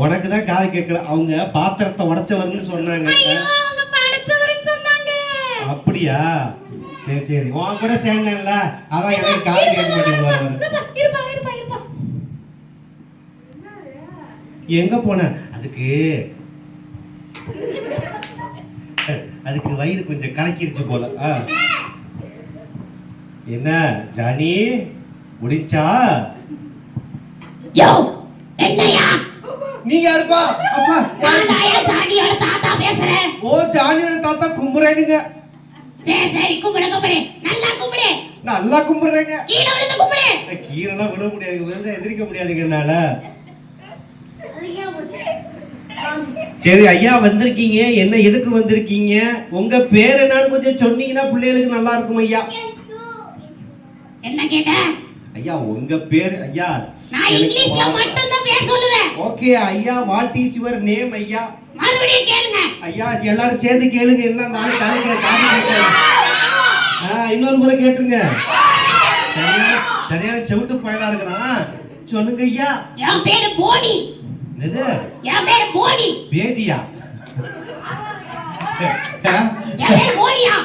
உனக்கு தான் காது கேட்கல. அவங்க பாத்திரத்தை உடைச்சவர்னு சொன்னாங்க. அப்படியா? சரி சரி, உன் கூட சேர்ந்தேன்ல, அதான் எனக்கு காது கேட்க மாட்டேங்குது. எங்க போன? அதுக்கு வயிறு கொஞ்சம் கலக்கிருச்சு போல. என்ன ஜானி முடிச்சா? நீ யாருப்பா? அப்பா ஜானியோட தாத்தா பேசுறேன். ஓ, ஜானியோட தாத்தா கும்புறேனுங்க. சரி சரி, கும்பிடு கும்பிடு, நல்லா கும்பிடு. நல்லா கும்பிடுறேங்க. கீழே விழுந்து கும்பிடு. கீழெல்லாம் விழ முடியாது, விழுந்தா எதிர்க்க முடியாதுங்க என்னால. சரி ஐயா, வந்திருக்கீங்க, என்ன எதுக்கு வந்திருக்கீங்க? உங்க பேர் என்னன்னு கொஞ்சம் சொன்னீங்கன்னா பிள்ளைகளுக்கு நல்லா இருக்கும் ஐயா. என்ன கேட்ட? ஐயா உங்க பேர் ஐயா? நான் இங்கிலீஷ்ல மட்டும் தான் பேச சொல்லுவேன். ஓகே ஐயா, வாட் இஸ் யுவர் நேம் ஐயா? மறுபடியும் கேளுங்க ஐயா, எல்லாரும் சேர்ந்து கேளுங்க. எல்லாம் நானே காது கேட்கல. இன்னொரு முறை கேட்டுருங்க. சரியான செவிட்டு பயலா இருக்கிறான். சொல்லுங்க ஐயா. என் பேரு போனி. என்னது? என் பேரு போனி. பேதியா? என் பேரு போனியா?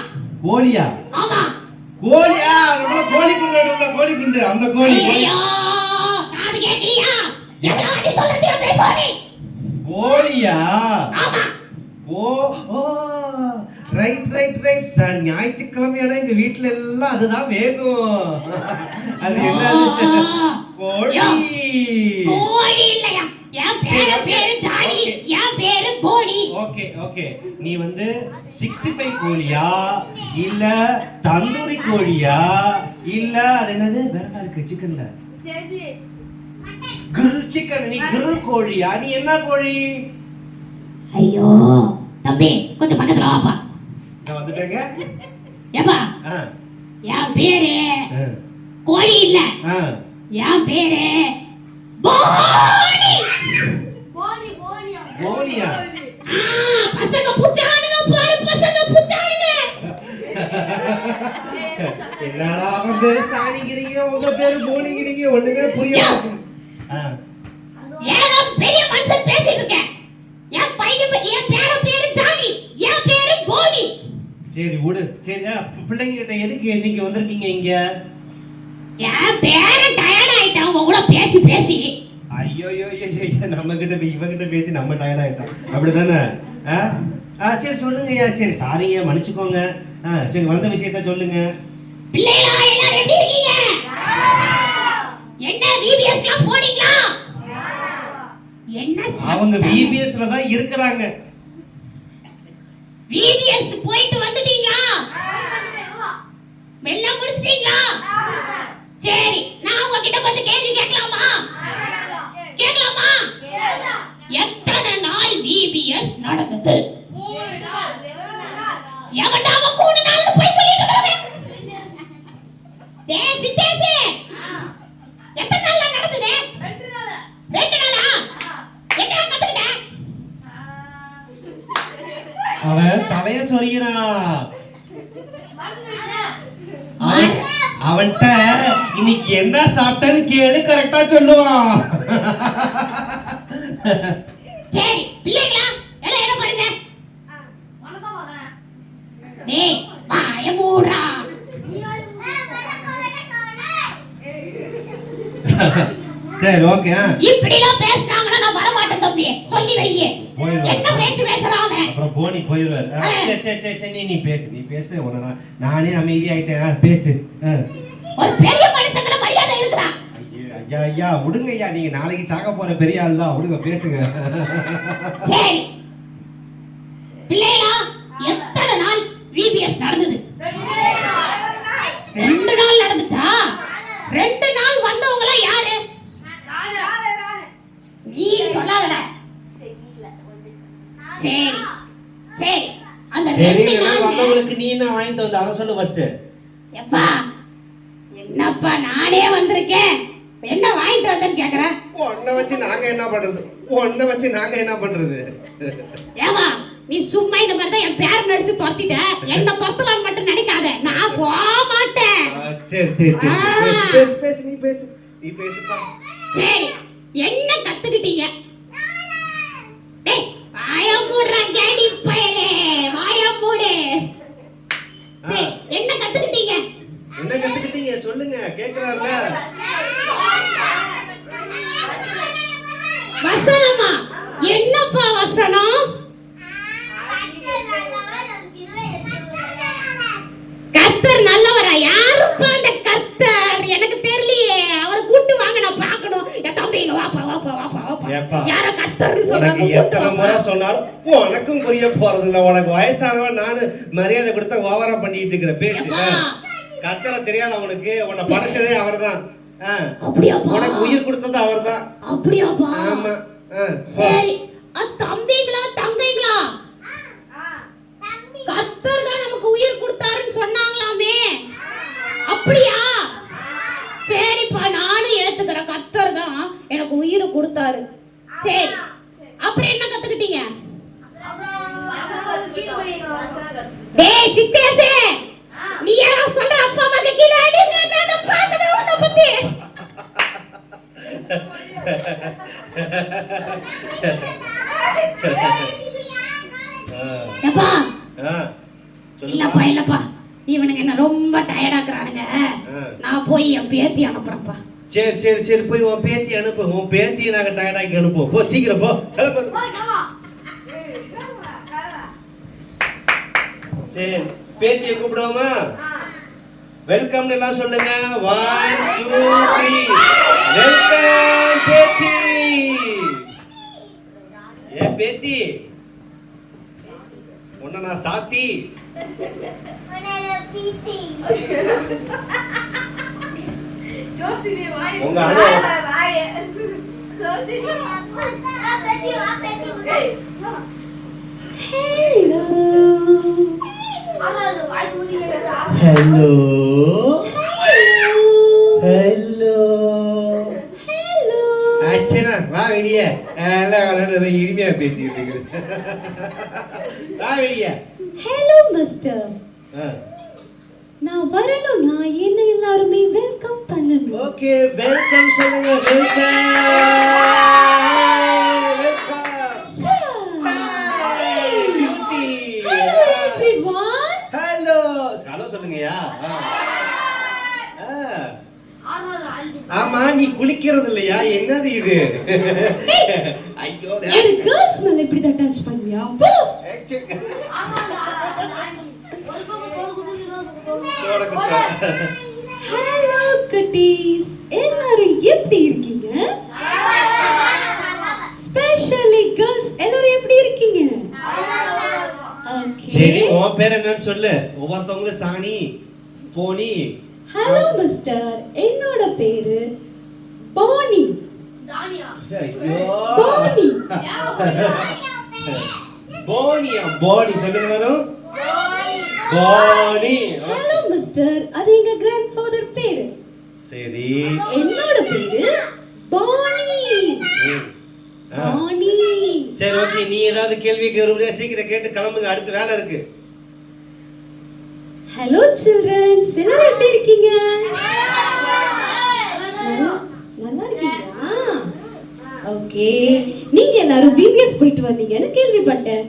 கோலியா? ஆமா கோலியா. நம்ம கோலி குண்டு, நம்ம கோலி குண்டு, அந்த கோலி. ஐயோ காது கேட்கலையா? எவ்வளவு சொல்றது? என் பேரு போனி. கோலியா? ஆமா. ஓ ரைட் ரைட் ரைட். ஞாயிற்றுக்கிழமையான எங்க வீட்டுல எல்லாம் அதுதான் வேகும். அது என்னது? கோழி. கோழி இல்லையா? என் பேரு ஜானி, என் பேரு போனி. ஓகே ஓகே, நீ வந்து 65 கோழியா இல்ல தந்தூரி கோழியா இல்ல அது என்னது வேற என்ன இருக்கு சிக்கன்ல? Grill chicken. நீ கிரில் கோழியா? நீ என்ன கோழி? ஐயோ தம்பி கொஞ்சம் பக்கத்துல வாப்பா. நான் வந்துட்டேங்க. ஏப்பா என் பேரு கோழி இல்ல, என் பேரு போனி. போனி போனியா? போனியா? பசங்க புச்சானுங்க பாரு, பசங்க புச்சானுங்க. என்னடா அவன் பேரு சாணிங்கிறீங்க, உங்க பேரு போனிங்கிறீங்க, ஒண்ணுமே புரியல. ஏங்க பெரிய மனுஷன் பேசிட்டு இருக்கேன். என் பையன் என் பேரு ஜானி, என் பேரு போனி. சரி விடு. சரி பிள்ளைங்க கிட்ட எதுக்கு இன்னைக்கு வந்திருக்கீங்க இங்க? என் பேரு டயர்ட் ஆயிட்டான் உங்க கூட பேசி பேசி. ஐயோ நம்ம கிட்ட இவகிட்ட பேசி நம்ம டயர்ட் ஆயிட்டோம், அப்படிதானே? சரி சொல்லுங்கய்யா. சரி சாரிங்க, மன்னிச்சுக்கோங்க. சரி வந்த விஷயத்த சொல்லுங்க. பிள்ளைகளா எல்லாரும் எப்படி இருக்கீங்க? என்ன விபிஎஸ்லாம் போறீங்களா? என்ன அவங்க விபிஎஸ்ல தான் இருக்கறாங்க. விபிஎஸ் போயிட்டு வந்துட்டீங்களா? எல்லாம் முடிச்சிட்டீங்களா? சரி, நான் உங்ககிட்ட கொஞ்சம் கேள்வி கேட்கலாமா? கேட்கலாமா? எத்தனை நாள் விபிஎஸ் நடந்தது? 3 நாள். எவன்டா 3 நாள்னு போய் சொல்லிட்டு இருக்கவே? டேய் சித்தேசி, எத்தனை நாள்ல நடந்தது? 2 நாள். 2 நாளா? எங்கடா கத்துக்கிட்ட? அவன் தலைய சொரிகிறான். அவன்ட்ட இன்னைக்கு என்ன சாப்பிட்டேன்னு கேளு, கரெக்டா சொல்லுவான். சரி பிள்ளைகளா எல்லாம் என்ன பாருங்க. வணக்கம் மகனே. டேய் வாய மூடுடா. சரி ஓகே. இப்படிலாம் பேசுறாங்கன்னா நான் வர மாட்டேன் தம்பி, சொல்லி வையே. என்ன பேசுறானே? அப்புறம் போனி போயிடுவார். சரி நீ பேசு. நானே அமைதியாயிட்டேன், பேசு. ஒரு பெரிய மனுஷங்கட மரியாதை இருக்குதா? ஐயா விடுங்க ஐயா, நீங்க நாளைக்கு சாக போற பெரிய ஆள் தான், விடுங்க பேசுங்க. சரி பிள்ளைகளா எத்தனை நாள் விபிஎஸ் நடந்தது? 2 நாள் நடந்துச்சா? 2 நாள் வந்தவங்க யாரு? நீ சொல்லாதடா. சரி சரி, அந்த 2 நாள் வந்தவங்களுக்கு நீ என்ன வாங்கிட்டு வந்த அத சொல்லு ஃபர்ஸ்ட். எப்பா என்னப்பா நானே வந்திருக்கேன், என்ன வாங்கிட்டு வந்தேன்னு கேக்குற? ஒண்ண வச்சு நாங்க என்ன பண்றது? ஏவா நீ சும்மா இந்த மாதிரி தான் என் பேர் நடிச்சு துரத்திட்ட, என்ன துரத்தலான்னு மட்டும் நினைக்காத, நான் போக மாட்டேன். சரி பேசு நீ பேசுப்பா. சரி என்ன கத்துக்கிட்டீங்க? வசனமா? என்னப்பா வசனம்? கர்த்தர் நல்லவரா? யாருப்பா அந்த கர்த்தர்? எனக்கு தெரியலையே. அவர் கூட்டு வாங்க, நான் பார்க்கணும். என் தம்பிங்க வாப்பா வாப்பா வாப்பா வாப்பா. யார கர்த்தர்னு சொல்றாங்க? எத்தனை முறை சொன்னாலும் உனக்கும் புரிய போறது இல்ல. உனக்கு வயசானவன், நானு மரியாதை கொடுத்தா ஓவரா பண்ணிட்டு இருக்கிற பேசு. கர்த்தரை தெரியாத அவனுக்கு? உன்னை படைச்சதே அவர்தான். அப்படியாப்பா? உனக்கு உயிர் கொடுத்தது அவர்தான். அப்படியாப்பா? ஆமா. சரி, தம்பிங்களா தங்கைங்களா? கர்த்தர் தான் நமக்கு உயிர் கொடுத்தாருன்னு சொன்னாங்களாமே, அப்படியா? சரிப்பா, நானும் ஏத்துக்கிறேன். கர்த்தர் தான் எனக்கு உயிரை கொடுத்தாரு. சரி, அப்புறம் என்ன கத்துக்கிட்டீங்க? டேய் சித்தேசே, நீ யாரோ சொல்ற அப்பா அம்மாக்கு கீழ அடிங்க, நான் பாத்துறேன் உன்னை பத்தி. அப்பா இல்லப்பா இல்லப்பா, இவனுங்க என்ன ரொம்ப டயர்டாக்குறானுங்க. நான் போய் என் பேத்தி அனுப்புறேன்ப்பா. சரி சரி சரி, போய் உன் பேத்தி அனுப்பு. உன் பேத்தியை நாங்க டயர்டாக்கி அனுப்புவோம். போ சீக்கிரம் போ. சரி, பேத்தியை கூப்பிடுவோமா? வெல்கம் எல்லாம் சொல்லுங்க. 1 2 3 வெல்கம் பேத்தி. ஏ பேத்தி, உன்ன நான் சாத்தி உங்க அண்ணா ஹலோ ஹலோ ஹலோ. அச்சனா வா வெளியே. இனிமையா பேசிட்டு இருக்குது. வா வெளியே. ஹலோ மிஸ்டர், நான் வரணும்னா என்ன எல்லாருமே வெல்கம் பண்ணணும். ஓகே, வெல்கம் சொல்லுங்க. Welcome welcome. Hi beauty. Hello everyone. Hello hello சொல்லுங்கயா. ஆமா, நீ குளிக்கிறது இல்லையா? என்னது இது? ஐயோ, ஒரு கேர்ள்ஸ் மேல இப்படி தான் டச் பண்ணுவியா? போ. ஹலோ குட்டீஸ், எல்லாரும் எப்படி இருக்கீங்க? ஸ்பெஷலி கேர்ள்ஸ் எல்லாரும் எப்படி இருக்கீங்க? ஓகே, சரி, உன் பேர் என்னன்னு சொல்லு. ஒவ்வொருத்தவங்களும் சாணி போனி. ஹலோ மிஸ்டர், என்னோட பேரு பானி. ஐயோ, பானி. போனியா? போனி சொல்லுங்க வரும். போனி. ஹலோ மிஸ்டர், அது எங்க கிராண்ட்ஃபாதர் பேரு. சரி, என்னோட பேரு பானி. பானி. சரி ஓகே, நீ ஏதாவது கேள்வி கேளுங்க. சீக்கிரம் கேட்டு கிளம்புங்க, அடுத்த வேலை இருக்கு. ஹலோ சில்ட்ரன்ஸ், எல்லாரும் எப்படி இருக்கீங்க? நல்லா இருக்கீங்களா? ஓகே, நீங்க எல்லாரும் பிபிஎஸ் போயிட்டு வந்தீங்கன்னு கேள்விப்பட்டேன்.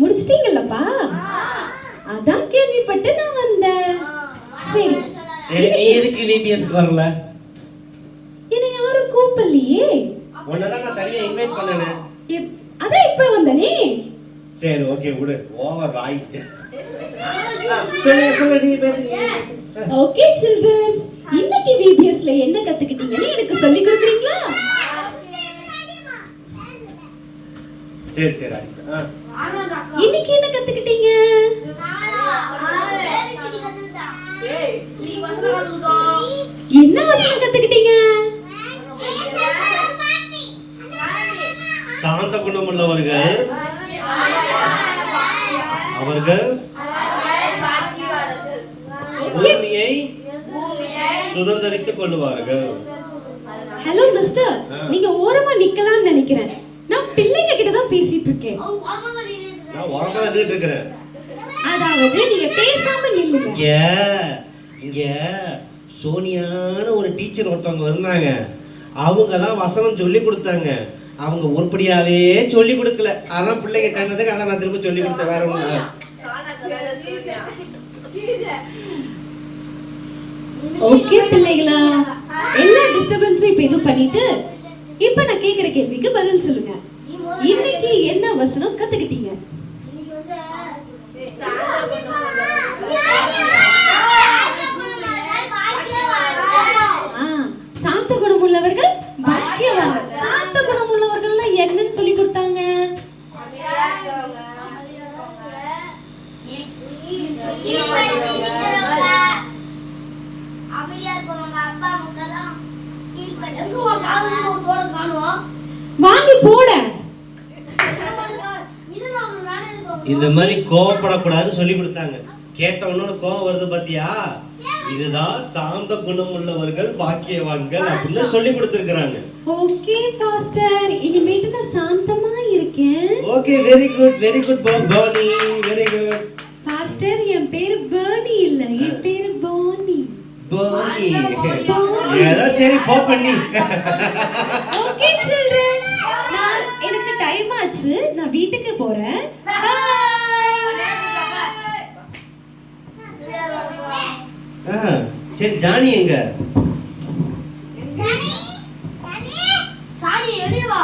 முடிச்சிட்டீங்கல்லப்பா? அதான் கேள்விப்பட்டு நான் வந்தேன். சரி சரி, நீ எதுக்கு பிபிஎஸ்க்கு வரல? என்ன யாரும் கூப்பிடலையே. உன்னதான் நான் தனியா இன்வைட் பண்ணனே. அதான் இப்ப வந்தனே. சரி ஓகே, விடு. ஓவர் வாய். சொல்லுங்க சொல்லுங்க, நீங்க பேசுங்க. ஓகே சில்ட்ரன்ஸ், இன்னைக்கு விபிஎஸ்ல என்ன கத்துக்கிட்டீங்கன்னு எனக்கு சொல்லி கொடுக்குறீங்களா? சரி சரி. இன்னைக்கு என்ன கத்துக்கிட்டீங்க? என்ன வசனம் கத்துக்கிட்டீங்க? சாந்த குணமுள்ளவர்கள் அவர்கள் பூமியை சுதந்தரித்துக் கொள்ளுவார்கள். ஹலோ மிஸ்டர், நீங்க ஓரமா நிக்கலாம்னு நினைக்கிறேன். நான் பிள்ளைங்க கிட்ட தான் பேசிட்டு இருக்கேன். நான் ஓரமா தான் நின்னுட்டு இருக்கேன். அதாவது நீங்க பேசாம நில்லுங்க. இங்க சோனியான ஒரு டீச்சர் ஒருத்தவங்க இருந்தாங்க. அவங்க தான் வசனம் சொல்லி கொடுத்தாங்க. அவங்க உருப்படியாவே சொல்லி கொடுக்கல. அதான் பிள்ளைங்க தண்ணதுக்கு அதான் நான் திரும்ப சொல்லி கொடுத்தேன். வேற ஒண்ணு. ஓகே பிள்ளைகளா, எல்லா டிஸ்டர்பன்ஸும் இப்ப இது பண்ணிட்டு இப்ப நான் கேக்குற கேள்விக்கு பதில் சொல்லுங்க. இன்னைக்கு என்ன வசனம் கத்துக்கிட்டீங்க? சாந்த குணம் உள்ளவர்கள் பாக்கியவான்கள். சாந்த குணம் உள்ளவர்கள்னா என்னன்னு சொல்லி கொடுத்தாங்க? வாங்கி போட. இந்த மாதிரி கோவப்படக்கூடாதுன்னு சொல்லி கொடுத்தாங்க. கேட்டவனோட கோவம் வருது பாத்தியா? இதுதான் சாந்த குணம் உள்ளவர்கள் பாக்கியவான்கள் அப்படின்னு சொல்லி கொடுத்திருக்காங்க. ஓகே பாஸ்டர், இனிமேட்டு நான் சாந்தமா இருக்கேன். Okay, very good Barney, very good. Pastor, என் பேரு பர்னி இல்ல, என் பேரு போனி. பர்னி. ஏதோ சரி போ பண்ணி. ஓகே சில்ட்ரன்ஸ், எனக்கு டைம் ஆச்சு, நான் வீட்டுக்கு போறேன். பை. சரி, ஜானி எங்க? சாணி வெளிய வா.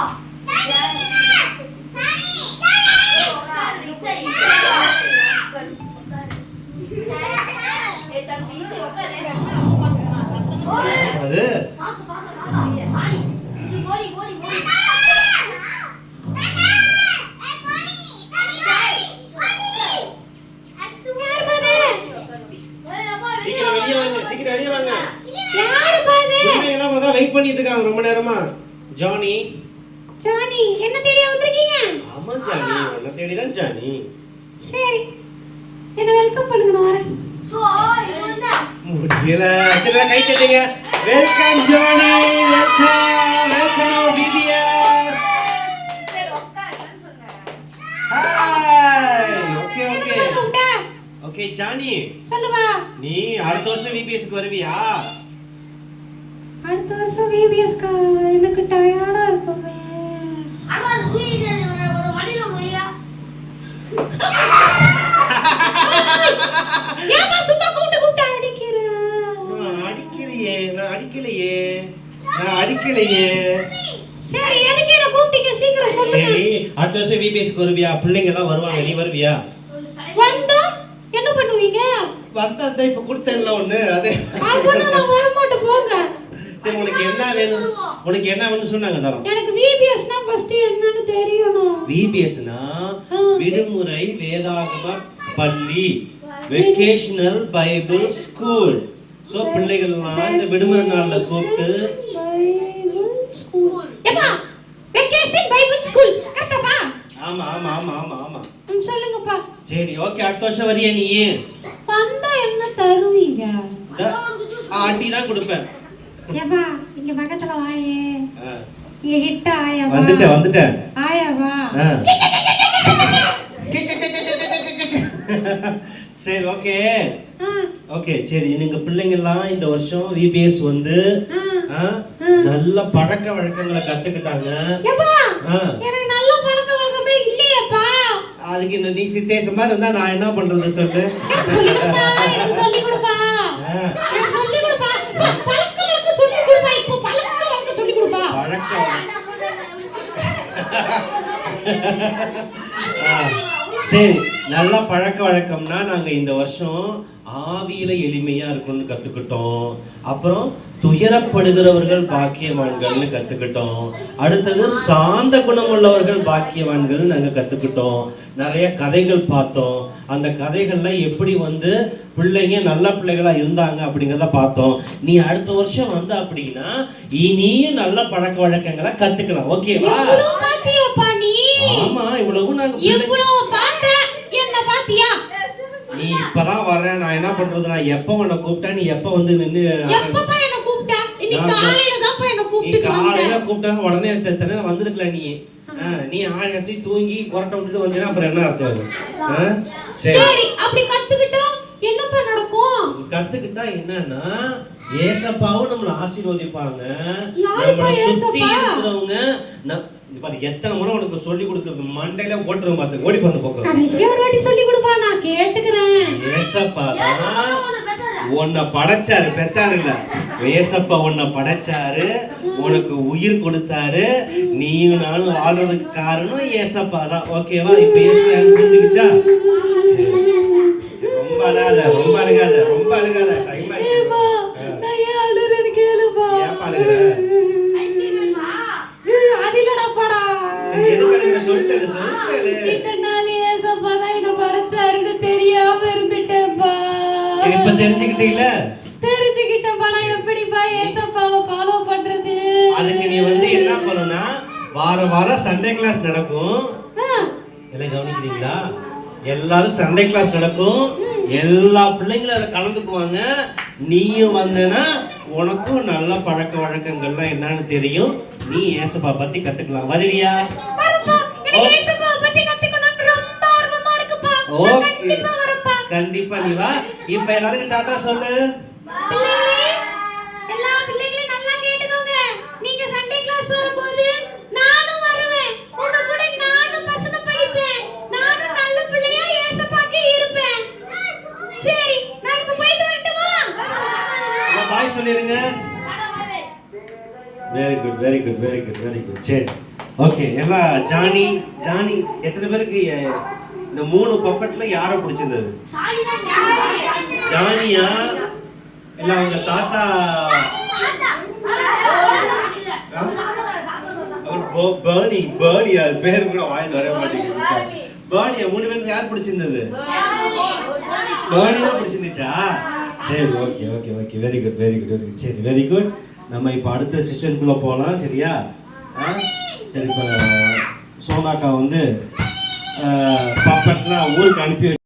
அது வெயிட் பண்ணிட்டு இருக்காங்க ரொம்ப நேரமா. ஜானி, ஜானி என்ன தேடி வந்திருக்கீங்க? ஆமா ஜானி, உன்னை தேடி தான் ஜானி. சரி, என்ன வெல்கம் பண்ணுங்க, நான் வரேன். சோ இது முடியல. சரி, கை தட்டுங்க. Welcome Johnny, welcome PBS. சரி உட்காருன்னு சொன்னேன். ஹாய். ஓகே கூப்பிட்டா? ஓகே ஜானி, சொல்லுவா. நீ அடுத்த வருஷம் விபிஎஸ்க்கு வருவியா? அடுத்த வருஷம் விபிஎஸ்க்கு எனக்கு டயர்டா இருக்குமே. அம்மா சூயிது ஒரு வண்டில போறியா? ஏமா சும்மா கூப்பிட்டு அடிக்கிற? நான் அடிக்கலையே. சரி, எதுக்கு என்ன கூப்பிட்டீங்க? சீக்கிரம் சொல்லுங்க. சரி, அடுத்த வருஷம் விபிஎஸ்க்கு வருவியா? பிள்ளைங்க எல்லாம் வருவாங்க, நீ வருவியா? வந்தா என்ன பண்ணுவீங்க? வந்தா இப்ப கொடுத்தேன்ல ஒண்ணு, அதே. அப்ப நான் வர மாட்டேன், போங்க. சரி, உனக்கு என்ன வேணும் சொன்னாங்க தரோம். எனக்கு விபிஎஸ்னா ஃபர்ஸ்ட் என்னன்னு தெரியணும். விபிஎஸ்னா விடுமுறை வேதாகம பள்ளி, வெகேஷனல் பைபிள் ஸ்கூல். சோ பிள்ளைகள் எல்லாம் இந்த விடுமுறை நாள்ல கூப்பிட்டு பைபிள் ஸ்கூல். ஏப்பா, வெகேஷன் பைபிள் ஸ்கூல் கரெக்டாப்பா? ஆமா. சொல்லுங்கப்பா. சரி, ஓகே. அடுத்த வருஷம் வரியா நீ? வந்தா என்ன தருவீங்க? ஆண்டி தான் கொடுப்பேன். ஏப்பா, இங்க பக்கத்துல வாயே. இங்க கிட்ட ஆயா வா. வந்துட்டேன். ஆயா வா. சரி, ஓகே. சரி, நீங்க பிள்ளைங்க எல்லாம் இந்த வருஷம் விபிஎஸ் வந்து நல்ல பழக்க வழக்கங்களை கத்துக்கிட்டாங்க. ஏப்பா, எனக்கு நல்ல பழக்க வழக்கமே இல்லையேப்பா. அதுக்கு நீ சித்தேசமா இருந்தா நான் என்ன பண்றது சொல்லு. சொல்லி கொடுப்பா. பழக்க வழக்கம் சொல்லி கொடுப்பா. இப்போ பழக்க வழக்கம் சொல்லி கொடுப்பா. சரி, நல்ல பழக்க வழக்கம்னா நாங்க இந்த வருஷம் ஆவியில எளிமையா இருக்கணும்னு கத்துக்கிட்டோம். அப்புறம் துயரப்படுகிறவர்கள் பாக்கியவான்கள்னு கத்துக்கிட்டோம். அடுத்தது சாந்த குணம் உள்ளவர்கள் பாக்கியவான்கள் நாங்க கத்துக்கிட்டோம். நிறைய கதைகள் பார்த்தோம். அந்த கதைகள்ல எப்படி வந்து பிள்ளைங்க நல்ல பிள்ளைகளா இருந்தாங்க அப்படிங்கிறத பார்த்தோம். நீ அடுத்த வருஷம் வந்து அப்படின்னா இனியும் நல்ல பழக்க வழக்கங்களை கத்துக்கலாம். ஓகேவா? ஆமா, இவ்வளவு நாங்க என்ன பாத்தியா? நீ இப்பதான் வர்ற, நான் என்ன பண்றது? நான் எப்ப உன்னை கூப்பிட்டா நீ எப்ப வந்து நின்னு? எப்பப்பா என்ன கூப்பிட்டா? இன்னைக்கு காலையில தான் என்ன கூப்பிட்டு காலையில கூப்பிட்டா உடனே தன வந்திருக்கல நீ. நீ ஆளி தூங்கி கொரட்டை விட்டுட்டு வந்தீனா அப்புறம் என்ன அர்த்தம்? சரி, அப்படி கத்துக்கிட்டா என்னப்பா நடக்கும்? கத்துக்கிட்டா என்னன்னா ஏசப்பாவும் நம்மள ஆசீர்வதிப்பாங்க. யாருப்பா சுத்தி ஏசப்பா? இருக்கிறவங்க பாரு, எத்தனை முறை உனக்கு சொல்லி கொடுக்கிறது மண்டையில ஓட்டுறோம். பார்த்து ஓடி வந்து போக்கு. கடைசி ஒரு வாட்டி சொல்லி கொடுப்பா, நான் கேட்டுக்கிறேன். ஏசப்பா தான் உன்னை படைச்சாரு, பெத்தாரு இல்ல, ஏசப்பா உன்னை படைச்சாரு, உனக்கு உயிர் கொடுத்தாரு, நீயும் நானும் வாழ்றதுக்கு காரணம் ஏசப்பா தான். ஓகேவா? இப்ப ஏசப்பா யாரும் புரிஞ்சுக்கிச்சா? சரி, ரொம்ப அழுகாத, ரொம்ப அழுகாத, ரொம்ப அழுகாத. டைம் ஆயிடுச்சு. நான் ஏன் அழுறேன்னு கேளுப்பா. ஏன் அழுகுற? ஐஸ்கிரீம் வேணுமா? அது இல்லடாப்பாடா. சரி, எதுக்கு அழுகுற? சொல்லிட்டேன், சொல்லிட்டேன். இத்தனை நாள் ஏசப்பா தான் என்ன படைச்சாருன்னு தெரியாம இருந்துட்டேன்ப்பா. சரி, இப்ப தெரிஞ்சுக்கிட்டீங்கள? தெரிஞ்சுக்கிட்டேன்ப்பா. நான் எப்படிப்பா ஏசப்பாவை ஃபாலோ பண்றது? அதுக்கு நீ வந்து என்ன பண்ணணும்னா, வாரம் சண்டே கிளாஸ் நடக்கும். எல்லாம் கவனிக்கிறீங்களா? எல்லாரும் சண்டே கிளாஸ் நடக்கும். எல்லா பிள்ளைங்களும் அதில் கலந்துக்குவாங்க. நீயும் வந்தனா உனக்கும் நல்ல பழக்க வழக்கங்கள்லாம் என்னன்னு தெரியும். நீ ஏசப்பா பத்தி கத்துக்கலாம். வருவியா? ஓகே, கண்டிப்பா நீ வா. இப்ப எல்லாருக்கும் டாடா சொல்லு. எல்லா பிள்ளைகளையும் நல்லா கேட்டுக்கோங்க. நீங்க சண்டே கிளாஸ் வரும்போது நானும் வருவேன். உங்க கூட நானும் வசனம் படிப்பேன். நானும் நல்ல பிள்ளையா ஏசப்பாக்கு இருப்பேன். சரி, நான் இப்ப போயிட்டு வரட்டுமா? பாய் சொல்லிருங்க. Very good, very good, very good, very good. சரி, ஓகே. எல்லாம் ஜானி எத்தனை பேருக்கு இந்த 3 பப்பட்ல யாரை பிடிச்சிருந்தது? ஜானியா இல்ல அவங்க தாத்தா? பேர்னி அது பேர் கூட வாயில் வர மாட்டேங்குது. பேர்னியா 3 பேருக்கு யார் பிடிச்சிருந்தது? பேர்னி தான் பிடிச்சிருந்துச்சா? சரி, okay okay okay, very good, very good, very good. சரி, வெரி குட். நம்ம இப்போ அடுத்த செஷனுக்குள்ள போகலாம். சரியா? சரி, இப்போ சோனாக்கா வந்து பப்பட்லாம் ஊருக்கு அனுப்பி